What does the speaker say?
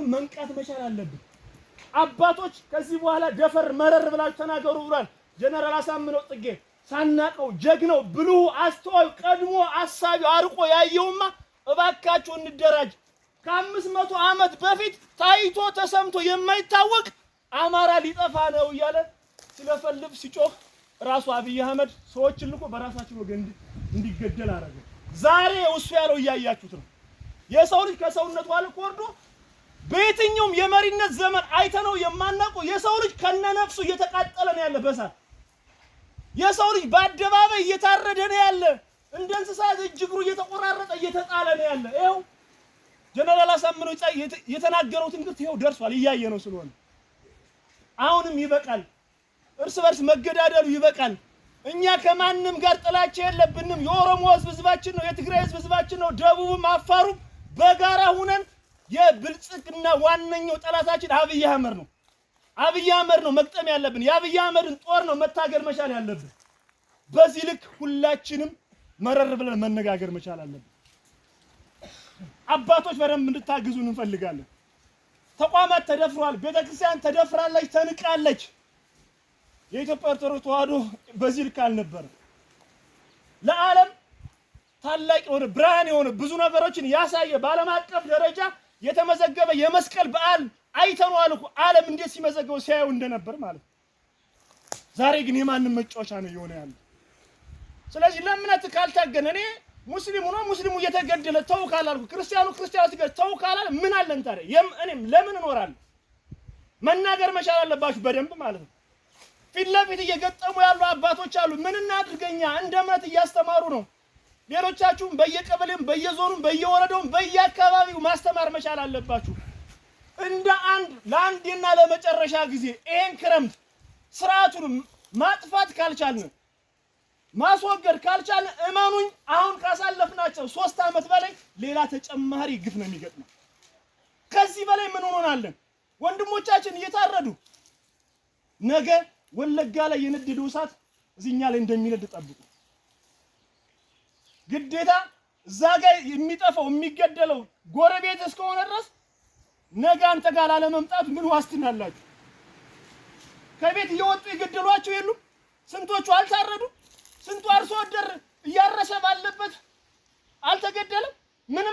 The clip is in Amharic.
ሁሉም መንቃት መቻል አለብን። አባቶች ከዚህ በኋላ ደፈር መረር ብላችሁ ተናገሩ ብሏል ጀነራል አሳምነው ጽጌ። ሳናቀው ጀግናው ብልሁ አስተዋዩ ቀድሞ አሳቢ አርቆ ያየውማ እባካችሁ እንደራጅ። ከ500 ዓመት በፊት ታይቶ ተሰምቶ የማይታወቅ አማራ ሊጠፋ ነው እያለ ሲለፈልፍ ሲጮህ ራሱ አብይ አህመድ ሰዎችን ልኮ በራሳቸው ወገን እንዲገደል አረገ። ዛሬ እሱ ያለው እያያችሁት ነው። የሰው ልጅ ከሰውነቱ አልቆ ወርዶ በየትኛውም የመሪነት ዘመን አይተነው የማናውቀው የሰው ልጅ ከነነፍሱ እየተቃጠለ ነው ያለ በሳት። የሰው ልጅ በአደባባይ እየታረደ ነው ያለ። እንደ እንስሳት እጅግሩ እየተቆራረጠ እየተጣለ ነው ያለ። ይኸው ጀነራል አሳምነው የተናገረው ትንግርት ይኸው ደርሷል። እያየ ነው ስለሆነ አሁንም ይበቃል። እርስ በርስ መገዳደሉ ይበቃል። እኛ ከማንም ጋር ጥላቻ የለብንም። የኦሮሞ ህዝብ ህዝባችን ነው። የትግራይ ህዝብ ህዝባችን ነው። ደቡብም አፋሩም በጋራ ሆነን የብልጽግና ዋነኛው ጠላታችን አብይ አህመድ ነው። አብይ አህመድ ነው መቅጠም ያለብን። የአብይ አህመድን ጦር ነው መታገል መቻል ያለብን። በዚህ ልክ ሁላችንም መረር ብለን መነጋገር መቻል አለብን። አባቶች በደንብ እንድታግዙን እንፈልጋለን። ተቋማት ተደፍሯል። ቤተክርስቲያን ተደፍራለች፣ ተንቃለች። የኢትዮጵያ ኦርቶዶክስ ተዋሕዶ በዚህ ልክ አልነበረም። ለዓለም ታላቅ የሆነ ብርሃን የሆነ ብዙ ነገሮችን ያሳየ በዓለም አቀፍ ደረጃ የተመዘገበ የመስቀል በዓል አይተነዋል እኮ ዓለም እንዴት ሲመዘገበው ሲያየው እንደነበር ማለት ነው። ዛሬ ግን የማንም መጫወቻ ነው የሆነ ያለ። ስለዚህ ለእምነት ካልታገነ እኔ ሙስሊሙ ነው ሙስሊሙ እየተገደለ ተው ካላልኩ ክርስቲያኑ ሲገደል ተው ካላል ምን አለን ታዲያ? እኔም ለምን እኖራለሁ? መናገር መቻል አለባችሁ በደንብ ማለት ነው። ፊት ለፊት እየገጠሙ ያሉ አባቶች አሉ። ምን እናድርገኛ? እንደ እምነት እያስተማሩ ነው። ሌሎቻችሁም በየቀበሌም በየዞኑም በየወረዳውም በየአካባቢው ማስተማር መቻል አለባችሁ። እንደ ለአንዴና ለመጨረሻ ጊዜ ይሄን ክረምት ስርዓቱን ማጥፋት ካልቻልን ማስወገድ ካልቻልን እመኑኝ አሁን ካሳለፍናቸው 3 ዓመት በላይ ሌላ ተጨማሪ ግፍ ነው የሚገጥመው። ከዚህ በላይ ምን ሆነናለን? ወንድሞቻችን እየታረዱ ነገ ወለጋ ላይ የነደደው እሳት እዚህኛ ላይ እንደሚነድ ጠብቁ። ግዴታ እዛ ጋር የሚጠፋው የሚገደለው ጎረቤት እስከሆነ ድረስ ነገ አንተ ጋር ላለመምጣት ምን ዋስትና አላችሁ? ከቤት እየወጡ የገደሏቸው የሉም? ስንቶቹ አልታረዱ? ስንቱ አርሶ አደር እያረሰ ባለበት አልተገደለም? ምንም